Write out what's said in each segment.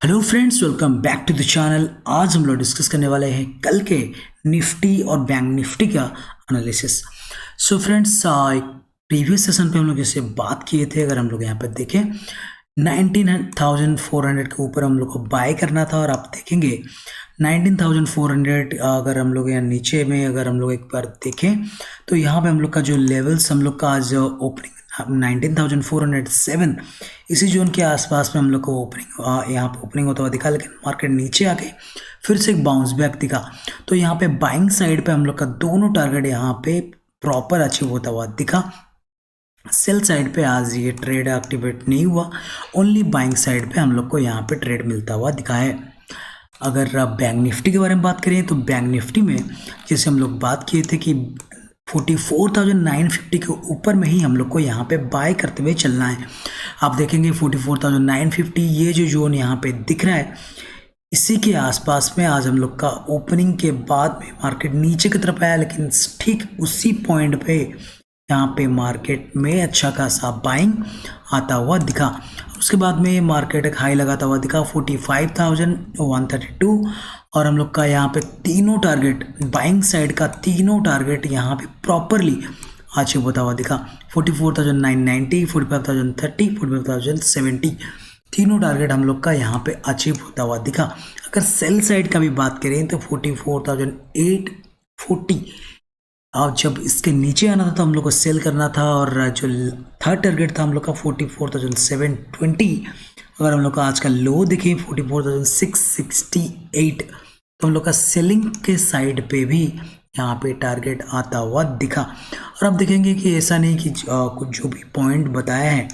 Hello friends, welcome back to the channel. आज हम लोग डिस्कस करने वाले हैं कल के निफ्टी और बैंक निफ्टी का analysis. So friends, previous session पे हम लोग जैसे बात किए थे, अगर हम लोग यहाँ पे देखें 19,400 के ऊपर हम लोग को बाय करना था और आप देखेंगे 19,400 अगर हम लोग यहाँ नीचे में अगर हम लोग एक बार देखें तो यहाँ पे हम लोग का जो लेवल्स हम लोग का आज ओपनिंग 19,407 इसी जोन के आसपास में हम लोग को ओपनिंग यहाँ पे ओपनिंग होता हुआ दिखा, लेकिन मार्केट नीचे आके फिर से एक बाउंस बैक दिखा। तो यहाँ पे बाइंग साइड पे हम लोग का दोनों टारगेट यहाँ पे प्रॉपर अचीव होता हुआ दिखा। सेल साइड पे आज ये ट्रेड एक्टिवेट नहीं हुआ, ओनली बाइंग साइड पे हम लोग को यहाँ पे ट्रेड मिलता हुआ दिखा है। अगर आप बैंक निफ्टी के बारे में बात करें तो बैंक निफ्टी में जैसे हम लोग बात किए थे कि 44,950 के ऊपर में ही हम लोग को यहाँ पे बाय करते हुए चलना है। आप देखेंगे 44,950 ये जो जोन यहाँ पे दिख रहा है, इसी के आसपास में आज हम लोग का ओपनिंग के बाद में मार्केट नीचे की तरफ आया, लेकिन ठीक उसी पॉइंट पे यहाँ पे मार्केट में अच्छा खासा बाइंग आता हुआ दिखा। उसके बाद में मार्केट एक हाई लगाता हुआ दिखा 45,132 और हम लोग का यहाँ पे तीनों टारगेट बाइंग साइड का तीनों टारगेट यहाँ पे प्रॉपरली अचीव होता हुआ दिखा। 44,990, 45,030, 45,070 तीनों टारगेट हम लोग का यहाँ पे अचीव होता हुआ दिखा। अगर सेल साइड का भी बात करें तो 44,840 और जब इसके नीचे आना था तो हम लोग को सेल करना था, और जो थर्ड टारगेट था हम लोग का 44,720। अगर हम लोग का आज का लो देखें 44,668 तो हम लोग का सेलिंग के साइड पे भी यहाँ पे टारगेट आता हुआ दिखा। और आप देखेंगे कि ऐसा नहीं कि कुछ जो भी पॉइंट बताया है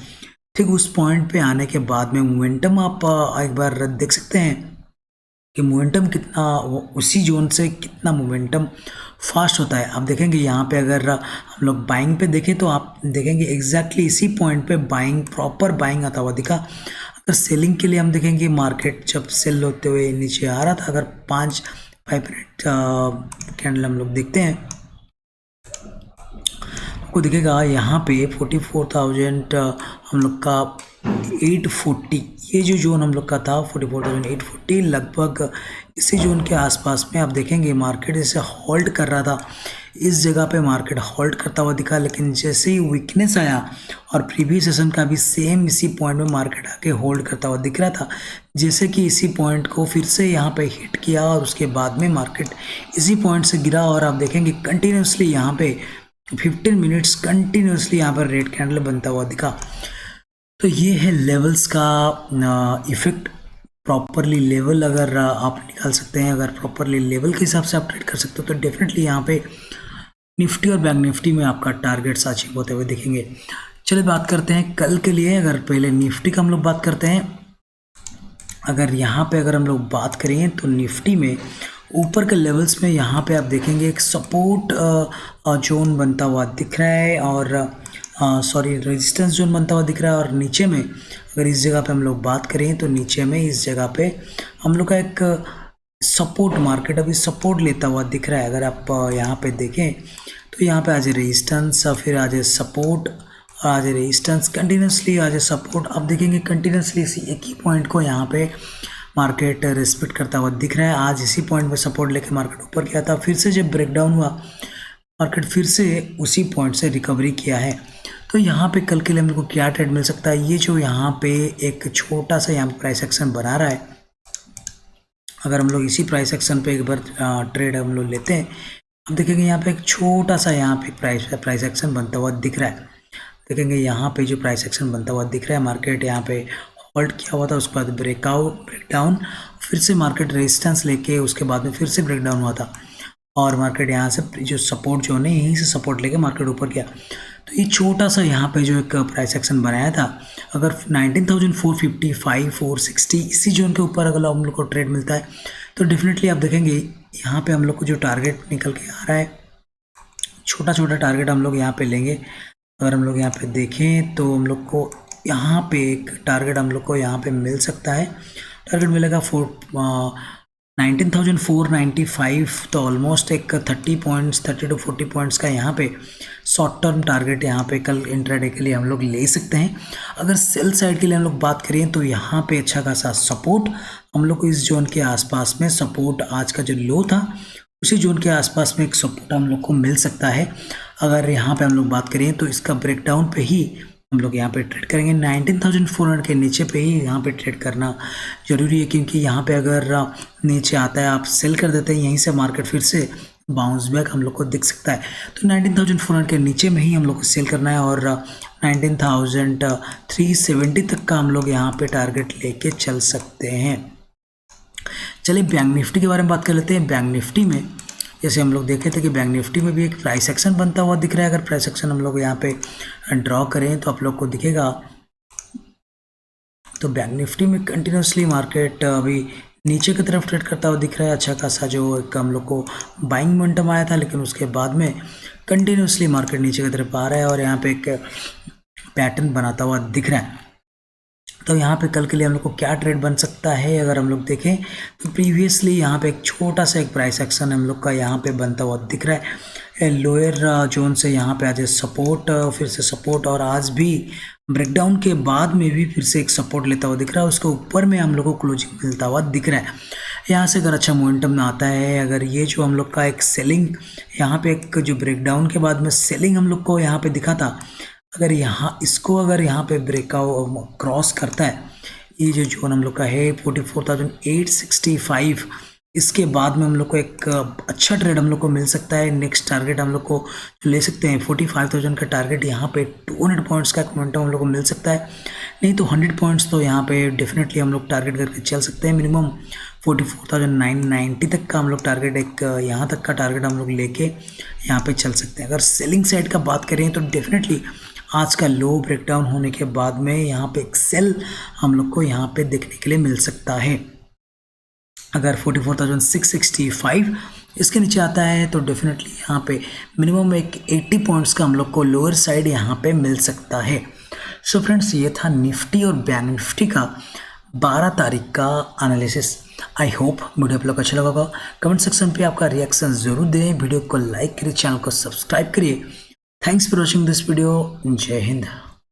ठीक उस पॉइंट पे आने के बाद में मोमेंटम आप एक बार देख सकते हैं कि मोमेंटम कितना उसी जोन से कितना मोमेंटम फास्ट होता है। आप देखेंगे यहाँ पे अगर हम लोग बाइंग पे देखें तो आप देखेंगे एग्जैक्टली इसी पॉइंट पे बाइंग प्रॉपर बाइंग आता हुआ दिखा। अगर सेलिंग के लिए हम देखेंगे मार्केट जब सेल होते हुए नीचे आ रहा था, अगर 5 मिनट कैंडल हम लोग देखते हैं आपको दिखेगा यहाँ पे 44,000 हम लोग का 840 ये जो जोन हम लोग का था 44,840 लगभग इसी जोन के आसपास में आप देखेंगे मार्केट इसे होल्ड कर रहा था। इस जगह पे मार्केट होल्ड करता हुआ दिखा, लेकिन जैसे ही वीकनेस आया और प्रीवियस सेशन का भी सेम इसी पॉइंट में मार्केट आके होल्ड करता हुआ दिख रहा था, जैसे कि इसी पॉइंट को फिर से यहाँ पे हिट किया और उसके बाद में मार्केट इसी पॉइंट से गिरा। और आप देखेंगे कंटिन्यूसली यहाँ पे 15 मिनट्स कंटिन्यूसली यहाँ पर रेड कैंडल बनता हुआ दिखा। तो ये है लेवल्स का इफेक्ट। प्रॉपरली लेवल अगर आप निकाल सकते हैं, अगर प्रॉपरली लेवल के हिसाब से आप ट्रेड कर सकते हो तो डेफिनेटली यहाँ पे निफ्टी और बैंक निफ्टी में आपका टारगेट्स अचीव होते हुए दिखेंगे। चलिए बात करते हैं कल के लिए। अगर पहले निफ्टी का हम लोग बात करते हैं, अगर यहाँ पे अगर हम लोग बात करें तो निफ्टी में ऊपर के लेवल्स में यहाँ पे आप देखेंगे एक सपोर्ट जोन बनता हुआ दिख रहा है और रेजिस्टेंस जोन बनता हुआ दिख रहा है। और नीचे में अगर इस जगह पे हम लोग बात करें तो नीचे में इस जगह पे हम लोग का एक सपोर्ट मार्केट अभी सपोर्ट लेता हुआ दिख रहा है। अगर आप यहाँ पे देखें तो यहाँ पे आज रेजिस्टेंस, फिर आज सपोर्ट, आज रेजिस्टेंस, कंटिन्यूसली आज सपोर्ट। आप देखेंगे कंटिन्यूसली इसी एक ही पॉइंट को यहाँ पे मार्केट रिस्पेक्ट करता हुआ दिख रहा है। आज इसी पॉइंट पे सपोर्ट लेके मार्केट ऊपर गया था, फिर से जब ब्रेकडाउन हुआ मार्केट फिर से उसी पॉइंट से रिकवरी किया है। तो यहाँ पे कल के लिए हमको क्या ट्रेड मिल सकता है, ये जो यहाँ पे एक छोटा सा यहाँ प्राइस एक्शन बना रहा है, अगर हम लोग इसी प्राइस एक्शन पे एक बार ट्रेड हम लोग लेते हैं, हम देखेंगे यहाँ पे एक छोटा सा यहाँ पे प्राइस एक्शन बनता हुआ दिख रहा है। देखेंगे यहाँ पे जो प्राइस एक्शन बनता हुआ दिख रहा है, मार्केट यहाँ पे होल्ड किया हुआ था, उसके बाद ब्रेकडाउन, फिर से मार्केट रेजिस्टेंस लेके उसके बाद में फिर से ब्रेकडाउन हुआ था और मार्केट यहाँ से जो सपोर्ट जो है यहीं से सपोर्ट लेके मार्केट ऊपर गया। तो ये छोटा सा यहाँ पे जो एक प्राइस एक्शन बनाया था, अगर 19,455, 460 इसी जोन के ऊपर अगर हम लोग को ट्रेड मिलता है तो डेफिनेटली आप देखेंगे यहाँ पे हम लोग को जो टारगेट निकल के आ रहा है, छोटा छोटा टारगेट हम लोग यहाँ पे लेंगे। अगर हम लोग यहाँ पे देखें तो हम लोग को यहाँ पे एक टारगेट हम लोग को यहाँ पे मिल सकता है। टारगेट मिलेगा 19,495, तो ऑलमोस्ट एक 30 पॉइंट्स 30 to 40 पॉइंट्स का यहाँ पे शॉर्ट टर्म टारगेट यहाँ पे कल इंट्राडे के लिए हम लोग ले सकते हैं। अगर सेल साइड के लिए हम लोग बात करें तो यहाँ पे अच्छा खासा सपोर्ट हम लोग को इस जोन के आसपास में, सपोर्ट आज का जो लो था उसी जोन के आसपास में एक सपोर्ट हम लोग को मिल सकता है। अगर यहाँ पे हम लोग बात करें तो इसका ब्रेकडाउन पे ही हम लोग यहाँ पे ट्रेड करेंगे। 19,400 के नीचे पे ही यहाँ पे ट्रेड करना ज़रूरी है, क्योंकि यहाँ पे अगर नीचे आता है आप सेल कर देते हैं, यहीं से मार्केट फिर से बाउंस बैक हम लोग को दिख सकता है। तो 19,400 के नीचे में ही हम लोग को सेल करना है और 19,370 तक का हम लोग यहाँ पे टारगेट लेके चल सकते हैं। चलिए बैंक निफ्टी के बारे में बात कर लेते हैं। बैंक निफ्टी में जैसे हम लोग देखे थे कि बैंक निफ्टी में भी एक प्राइस एक्शन बनता हुआ दिख रहा है। अगर प्राइस एक्शन हम लोग यहाँ पे ड्रॉ करें तो आप लोग को दिखेगा, तो बैंक निफ्टी में कंटिन्यूसली मार्केट अभी नीचे की तरफ ट्रेड करता हुआ दिख रहा है। अच्छा खासा जो एक हम लोग को बाइंग मोमेंटम आया था, लेकिन उसके बाद में कंटिन्यूसली मार्केट नीचे की तरफ आ रहा है और यहाँ पे एक पैटर्न बनाता हुआ दिख रहा है। तो यहाँ पे कल के लिए हम लोग को क्या ट्रेड बन सकता है, अगर हम लोग देखें तो प्रीवियसली यहाँ पे एक छोटा सा एक प्राइस एक्शन हम लोग का यहाँ पे बनता हुआ दिख रहा है। लोअर जोन से यहाँ पे आज सपोर्ट, फिर से सपोर्ट, और आज भी ब्रेकडाउन के बाद में भी फिर से एक सपोर्ट लेता हुआ दिख रहा है। उसके ऊपर में हम लोग को क्लोजिंग मिलता हुआ दिख रहा है। यहाँ से अगर अच्छा मोमेंटम ना आता है, अगर ये जो हम लोग का एक सेलिंग यहाँ पे एक जो ब्रेकडाउन के बाद में सेलिंग हम लोग को यहाँ पे दिखा था, अगर यहाँ इसको अगर यहाँ पे ब्रेकआउट क्रॉस करता है, ये जो जोन हम लोग का है 44,865, इसके बाद में हम लोग को एक अच्छा ट्रेड हम लोग को मिल सकता है। नेक्स्ट टारगेट हम लोग को जो ले सकते हैं 45,000 का टारगेट, यहाँ पे 200 पॉइंट्स का मोमेंटम हम लोग को मिल सकता है। नहीं तो 100 पॉइंट्स तो यहाँ पे डेफिनेटली हम लोग टारगेट करके चल सकते हैं। मिनिमम 44,990 तक का हम लोग टारगेट, एक यहाँ तक का टारगेट हम लोग लेके यहाँ पे चल सकते हैं। अगर सेलिंग साइड का बात करें तो डेफिनेटली आज का लो ब्रेकडाउन होने के बाद में यहाँ पे एक सेल हम लोग को यहाँ पे देखने के लिए मिल सकता है। अगर 44,665 इसके नीचे आता है तो डेफिनेटली यहाँ पे मिनिमम एक 80 पॉइंट्स का हम लोग को लोअर साइड यहाँ पे मिल सकता है। सो फ्रेंड्स, ये था निफ्टी और बैंक निफ्टी का 12 तारीख का एनालिसिस। आई होप वीडियो आप लोग अच्छा लगा होगा। कमेंट सेक्शन पे आपका रिएक्शन जरूर दें, वीडियो को लाइक करिए, चैनल को सब्सक्राइब करिए। Thanks for watching this video. जय हिंद।